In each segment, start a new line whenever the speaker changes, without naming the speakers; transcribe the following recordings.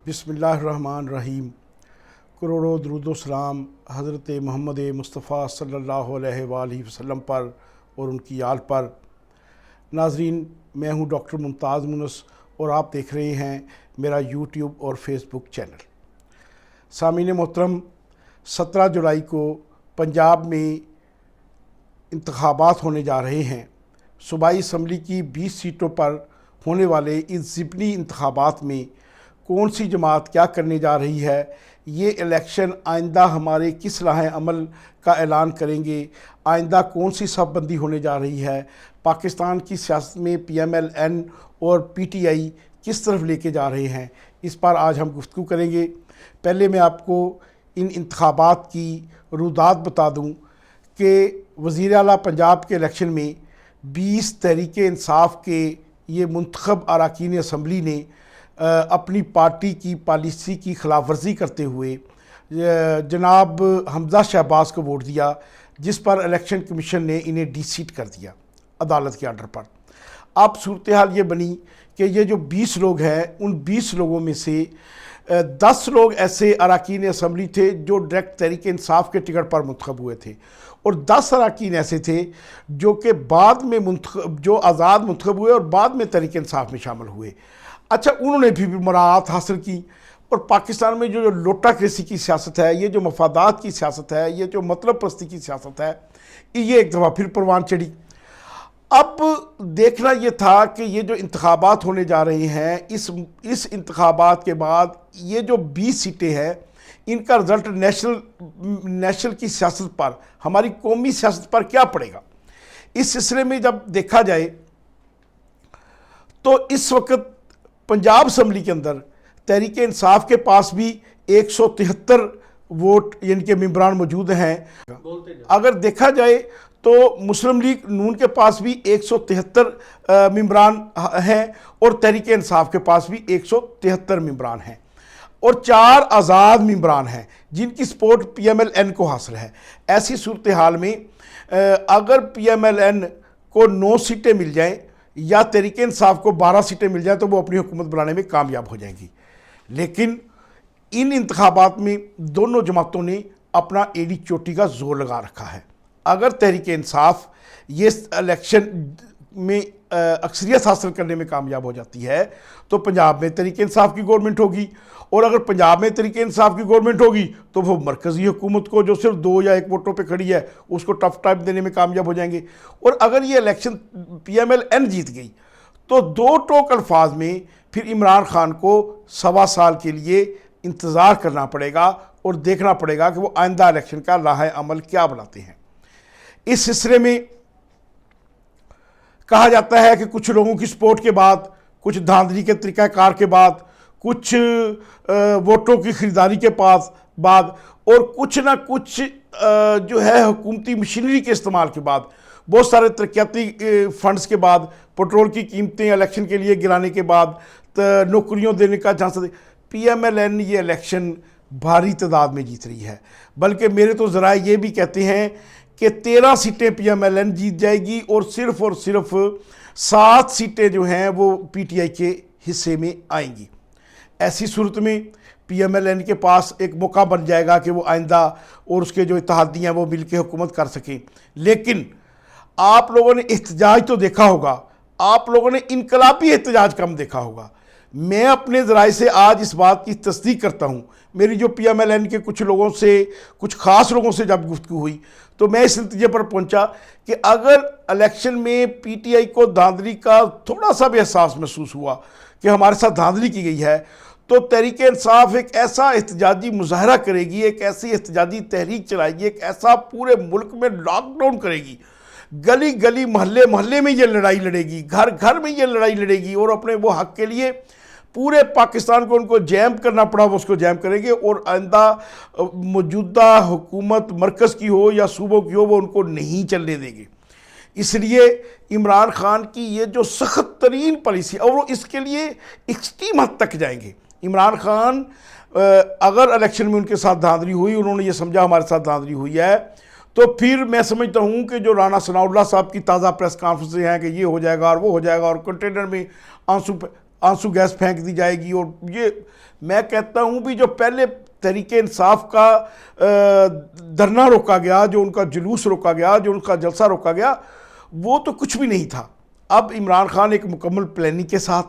बिस्मिल्लाहिर्रहमानिर्रहीम। करोड़ों दरूद सलाम हज़रत मोहम्मद मुस्तफ़ा सल्लल्लाहु अलैहि वसल्लम पर और उनकी आल पर। नाज़रीन, मैं हूं डॉक्टर मुमताज़ मुनस और आप देख रहे हैं मेरा यूट्यूब और फेसबुक चैनल। सामीन मोहतरम, 17 जुलाई को पंजाब में इंतखाबात होने जा रहे हैं। सूबाई असम्बली की 20 सीटों पर होने वाले इस ज़िमनी इंतखाबात में कौन सी जमात क्या करने जा रही है, ये इलेक्शन आइंदा हमारे किस राह अमल का ऐलान करेंगे। आइंदा कौन सी सफ़बंदी होने जा रही है, पाकिस्तान की सियासत में PMLN और PTI किस तरफ लेके जा रहे हैं, इस पर आज हम गुफ्तगू करेंगे। पहले मैं आपको इन इंतखाबात की रुदात बता दूं कि वज़ीर आला पंजाब के इलेक्शन में 20 तहरीक-ए-इंसाफ के ये मुंतखब अरकान असम्बली ने अपनी पार्टी की पॉलिसी की खिलाफ वर्जी करते हुए जनाब हमज़ा शहबाज को वोट दिया, जिस पर इलेक्शन कमीशन ने इन्हें डिसीट कर दिया अदालत के आर्डर पर। अब सूरत हाल ये बनी कि ये जो 20 लोग हैं, उन 20 लोगों में से 10 लोग ऐसे अरकान असम्बली थे जो डायरेक्ट तहरीक इंसाफ के टिकट पर मुंतखब हुए थे, और 10 अरकान ऐसे थे जो कि बाद में जो आज़ाद मुंतखब हुए और बाद में तहरीक इंसाफ में शामिल हुए। अच्छा, उन्होंने भी मराहत हासिल की, और पाकिस्तान में जो लोटाक्रेसी की सियासत है, ये जो मफादात की सियासत है, ये जो मतलब परस्ती की सियासत है, ये एक दफ़ा फिर परवान चढ़ी। अब देखना ये था कि ये जो इंतखाबात होने जा रहे हैं, इस इंतखाबात के बाद ये जो 20 सीटें हैं, इनका रिज़ल्ट नेशनल की सियासत पर, हमारी कौमी सियासत पर क्या पड़ेगा। इस सिलसिले में जब देखा जाए तो इस वक्त पंजाब असम्बली के अंदर तहरीक इंसाफ के पास भी 173 वोट यानी कि मेंबरान मौजूद हैं। अगर देखा जाए तो मुस्लिम लीग नून के पास भी 173 मेंबरान हैं, और तहरीक इंसाफ के पास भी 173 मेंबरान हैं, और 4 आज़ाद मेंबरान हैं जिनकी सपोर्ट PMLN को हासिल है। ऐसी सूरत हाल में अगर PMLN को 9 सीटें मिल जाएं या तहरीक इंसाफ को 12 सीटें मिल जाएं तो वो अपनी हुकूमत बनाने में कामयाब हो जाएंगी। लेकिन इन इंतखाबात में दोनों जमातों ने अपना एड़ी चोटी का जोर लगा रखा है। अगर तहरीक इंसाफ ये इलेक्शन में अक्सरियत हासिल करने में कामयाब हो जाती है तो पंजाब में तहरीक इंसाफ की गवर्नमेंट होगी, और अगर पंजाब में तहरीक इंसाफ की गवर्नमेंट होगी तो वो मरकज़ी हुकूमत को जो सिर्फ 2 या 1 वोटों पे खड़ी है उसको टफ टाइम देने में कामयाब हो जाएंगे। और अगर ये इलेक्शन PMLN जीत गई तो 2 टोक अल्फाज में फिर इमरान खान को 1.25 साल के लिए इंतज़ार करना पड़ेगा और देखना पड़ेगा कि वो आइंदा इलेक्शन का राह अमल क्या बनाते हैं। इस सिलसिले में कहा जाता है कि कुछ लोगों की सपोर्ट के बाद, कुछ धांधली के तरीक़ाकार के बाद, कुछ वोटों की ख़रीदारी के बाद और कुछ ना कुछ जो है हुकूमती मशीनरी के इस्तेमाल के बाद, बहुत सारे तरक्याती फंड्स के बाद, पेट्रोल की कीमतें इलेक्शन के लिए गिराने के बाद, नौकरियों देने का चांस, PMLN ये इलेक्शन भारी तादाद में जीत रही है। बल्कि मेरे तो ज़रा ये भी कहते हैं कि 13 सीटें PMLN जीत जाएगी और सिर्फ 7 सीटें जो हैं वो PTI के हिस्से में आएंगी। ऐसी सूरत में PMLN के पास एक मौका बन जाएगा कि वो आइंदा और उसके जो इत्तेहादी हैं वो मिल के हुकूमत कर सकें। लेकिन आप लोगों ने एहतजाज तो देखा होगा, आप लोगों ने इनकलाबी एहतजाज कम देखा होगा। मैं अपने ज़राए से आज इस बात की तस्दीक करता हूँ। मेरी जो PMLN के कुछ लोगों से, कुछ ख़ास लोगों से जब गुफ्तगू हुई तो मैं इस नतीजे पर पहुँचा कि अगर इलेक्शन में PTI को धांधली का थोड़ा सा भी एहसास महसूस हुआ कि हमारे साथ धांधली की गई है, तो तहरीक इंसाफ एक ऐसा एहतजाजी मुजाहरा करेगी, एक ऐसी एहतजाजी तहरीक चलाएगी, एक ऐसा पूरे मुल्क में लॉकडाउन करेगी, गली गली मोहल्ले मोहल्ले में ये लड़ाई लड़ेगी, घर घर में ये लड़ाई लड़ेगी, और अपने वो हक़ के लिए पूरे पाकिस्तान को उनको जैम करना पड़ा वो उसको जैम करेंगे, और आइंदा मौजूदा हुकूमत मरकज़ की हो या सूबों की हो वो उनको नहीं चलने देंगे। इसलिए इमरान खान की ये जो सख्त तरीन पॉलिसी, और वो इसके लिए एक्सट्रीम हद तक जाएंगे। इमरान खान अगर इलेक्शन में उनके साथ धांधली हुई, उन्होंने ये समझा हमारे साथ धांधली हुई है, तो फिर मैं समझता हूँ कि जो राना सनाउल्लाह साहब की ताज़ा प्रेस कॉन्फ्रेंस हैं कि ये हो जाएगा और वो हो जाएगा और कंटेनर में आंसू آنسو گیس پھینک دی جائے گی. اور یہ میں کہتا ہوں بھی جو پہلے تحریک انصاف کا دھرنا روکا گیا, جو ان کا جلوس روکا گیا, جو ان کا جلسہ روکا گیا, وہ تو کچھ بھی نہیں تھا. اب عمران خان ایک مکمل پلاننگ کے ساتھ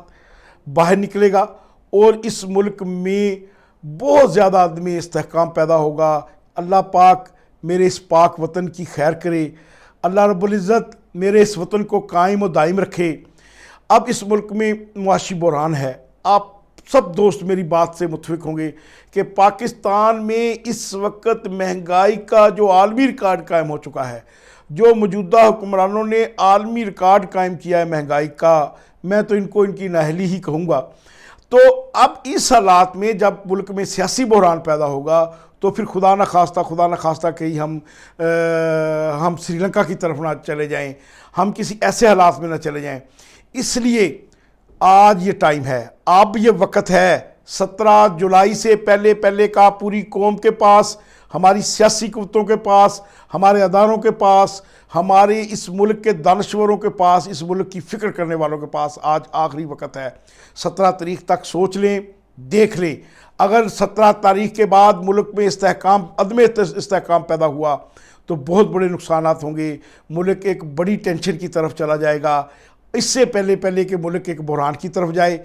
باہر نکلے گا اور اس ملک میں بہت زیادہ عدم استحکام پیدا ہوگا. اللہ پاک میرے اس پاک وطن کی خیر کرے, اللہ رب العزت میرے اس وطن کو قائم و دائم رکھے. اب اس ملک میں معاشی بحران ہے. آپ سب دوست میری بات سے متفق ہوں گے کہ پاکستان میں اس وقت مہنگائی کا جو عالمی ریکارڈ قائم ہو چکا ہے, جو موجودہ حکمرانوں نے عالمی ریکارڈ قائم کیا ہے مہنگائی کا, میں تو ان کو ان کی نااہلی ہی کہوں گا. تو اب اس حالات میں جب ملک میں سیاسی بحران پیدا ہوگا تو پھر خدا نہ خواستہ کہیں ہم سری لنکا کی طرف نہ چلے جائیں, ہم کسی ایسے حالات میں نہ چلے جائیں. اس لیے آج یہ ٹائم ہے, اب یہ وقت ہے. 17 جولائی سے پہلے کا پوری قوم کے پاس, ہماری سیاسی قوتوں کے پاس, ہمارے اداروں کے پاس, ہمارے اس ملک کے دانشوروں کے پاس, اس ملک کی فکر کرنے والوں کے پاس آج آخری وقت ہے. 17 تاریخ تک سوچ لیں, دیکھ لیں. اگر 17 تاریخ کے بعد ملک میں عدم استحکام پیدا ہوا تو بہت بڑے نقصانات ہوں گے. ملک ایک بڑی ٹینشن کی طرف چلا جائے گا. اس سے پہلے کہ ملک ایک بحران کی طرف جائے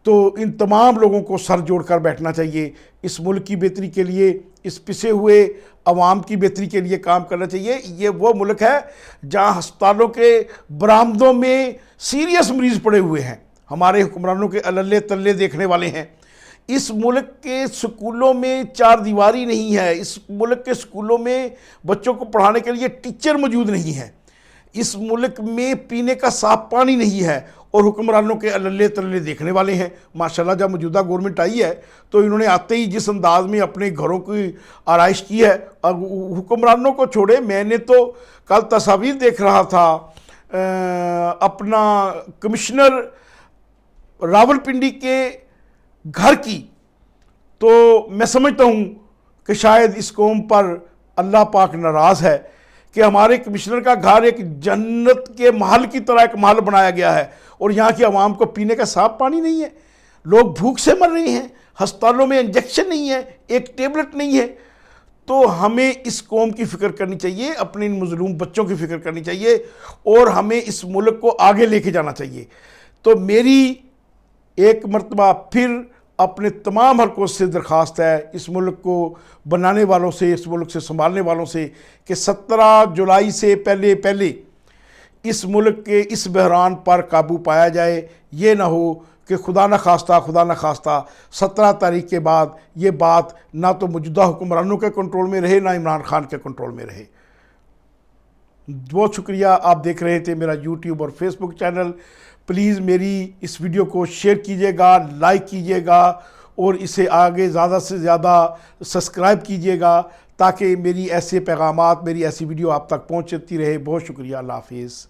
تو ان تمام لوگوں کو سر جوڑ کر بیٹھنا چاہیے. اس ملک کی بہتری کے لیے, اس پسے ہوئے عوام کی بہتری کے لیے کام کرنا چاہیے. یہ وہ ملک ہے جہاں ہسپتالوں کے برآمدوں میں سیریس مریض پڑے ہوئے ہیں, ہمارے حکمرانوں کے اللے تلے دیکھنے والے ہیں. اس ملک کے سکولوں میں 4 دیواری نہیں ہے. اس ملک کے سکولوں میں بچوں کو پڑھانے کے لیے ٹیچر موجود نہیں ہے. اس ملک میں پینے کا صاف پانی نہیں ہے اور حکمرانوں کے اللے تلے دیکھنے والے ہیں. ماشاءاللہ جب موجودہ گورنمنٹ آئی ہے تو انہوں نے آتے ہی جس انداز میں اپنے گھروں کی آرائش کی ہے, حکمرانوں کو چھوڑے. میں نے تو کل تصاویر دیکھ رہا تھا اپنا کمشنر راولپنڈی کے گھر کی, تو میں سمجھتا ہوں کہ شاید اس قوم پر اللہ پاک ناراض ہے کہ ہمارے کمشنر کا گھر ایک جنت کے محل کی طرح ایک محل بنایا گیا ہے اور یہاں کی عوام کو پینے کا صاف پانی نہیں ہے. لوگ بھوک سے مر رہے ہیں, ہسپتالوں میں انجیکشن نہیں ہے, ایک ٹیبلٹ نہیں ہے. تو ہمیں اس قوم کی فکر کرنی چاہیے, اپنے ان مظلوم بچوں کی فکر کرنی چاہیے اور ہمیں اس ملک کو آگے لے کے جانا چاہیے. تو میری ایک مرتبہ پھر اپنے تمام حلقوں سے درخواست ہے, اس ملک کو بنانے والوں سے, اس ملک سے سنبھالنے والوں سے, کہ 17 جولائی سے پہلے اس ملک کے اس بحران پر قابو پایا جائے. یہ نہ ہو کہ خدا نہ خواستہ 17 تاریخ کے بعد یہ بات نہ تو موجودہ حکمرانوں کے کنٹرول میں رہے, نہ عمران خان کے کنٹرول میں رہے. بہت شکریہ. آپ دیکھ رہے تھے میرا یوٹیوب اور فیس بک چینل. پلیز میری اس ویڈیو کو شیئر کیجئے گا, لائک کیجئے گا اور اسے آگے زیادہ سے زیادہ سبسکرائب کیجئے گا تاکہ میری ایسے پیغامات, میری ایسی ویڈیو آپ تک پہنچتی رہے. بہت شکریہ. اللہ حافظ.